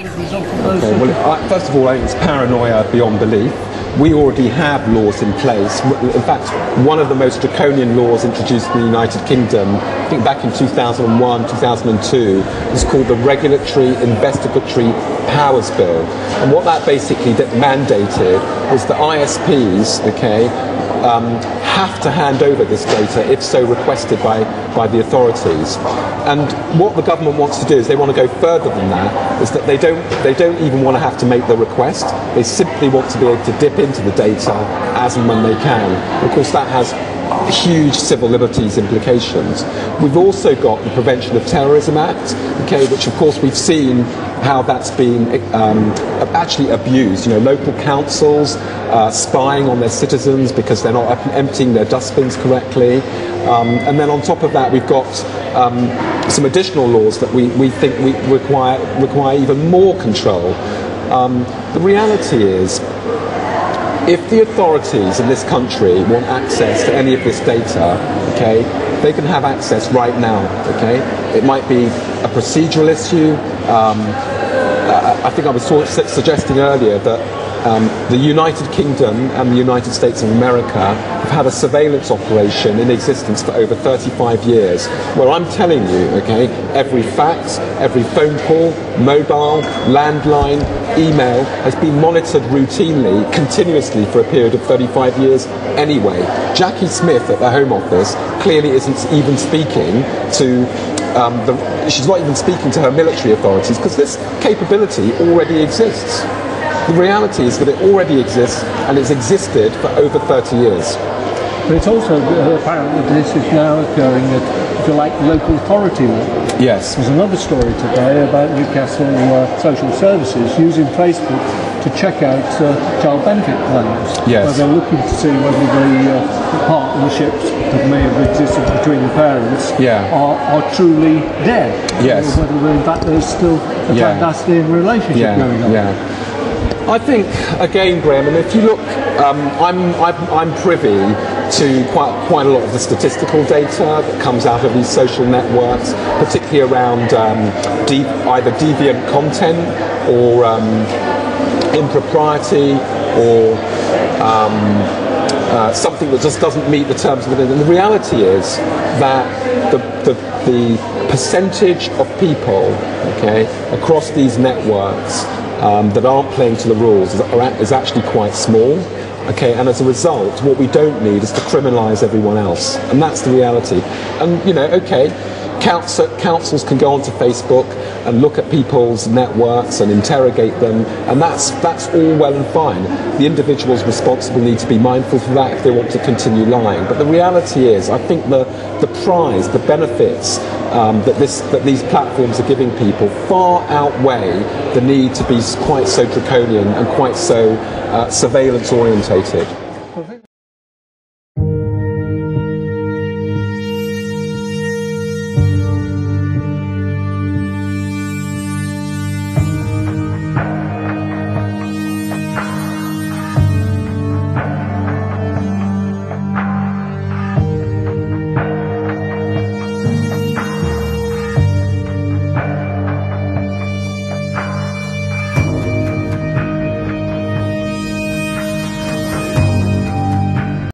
as a result of those? Okay, well, first of all, I think it's paranoia beyond belief. We already have laws in place. In fact, one of the most draconian laws introduced in the United Kingdom, I think back in 2001, 2002, is called the Regulatory Investigatory Powers Bill. And what that basically mandated was that ISPs, have to hand over this data if so requested by the authorities. And what the government wants to do is they want to go further than that, is that they don't even want to have to make the request. They simply want to be able to dip into the data as and when they can. Of course, that has huge civil liberties implications. We've also got the Prevention of Terrorism Act, which of course we've seen how that's been actually abused. Local councils spying on their citizens because they're not emptying their dustbins correctly. And then on top of that, we've got some additional laws that we think we require even more control. The reality is, if the authorities in this country want access to any of this data, they can have access right now, It might be a procedural issue. I think I was suggesting earlier that the United Kingdom and the United States of America have had a surveillance operation in existence for over 35 years, where I'm telling you, every fax, every phone call, mobile, landline, email has been monitored routinely, continuously for a period of 35 years anyway. Jackie Smith at the Home Office clearly isn't even speaking to she's not even speaking to her military authorities because this capability already exists. The reality is that it already exists and it's existed for over 30 years. But it's also apparent that this is now occurring at, if you like, local authority level. Yes. There's another story today about Newcastle Social Services using Facebook to check out child benefit plans. Yes. Where they're looking to see whether the partnerships that may have existed between the parents are truly dead. Yes. Or whether in fact there's still a clandestine relationship going on. Yeah. I think, again, Graham, and if you look, I'm privy to quite a lot of the statistical data that comes out of these social networks, particularly around either deviant content or impropriety or something that just doesn't meet the terms of it. And the reality is that the percentage of people, across these networks that aren't playing to the rules is actually quite small. And as a result, what we don't need is to criminalise everyone else, and that's the reality. And councils can go onto Facebook and look at people's networks and interrogate them, and that's all well and fine. The individuals responsible need to be mindful of that if they want to continue lying. But the reality is, I think the prize, the benefits that these platforms are giving people far outweigh the need to be quite so draconian and quite so surveillance orientated.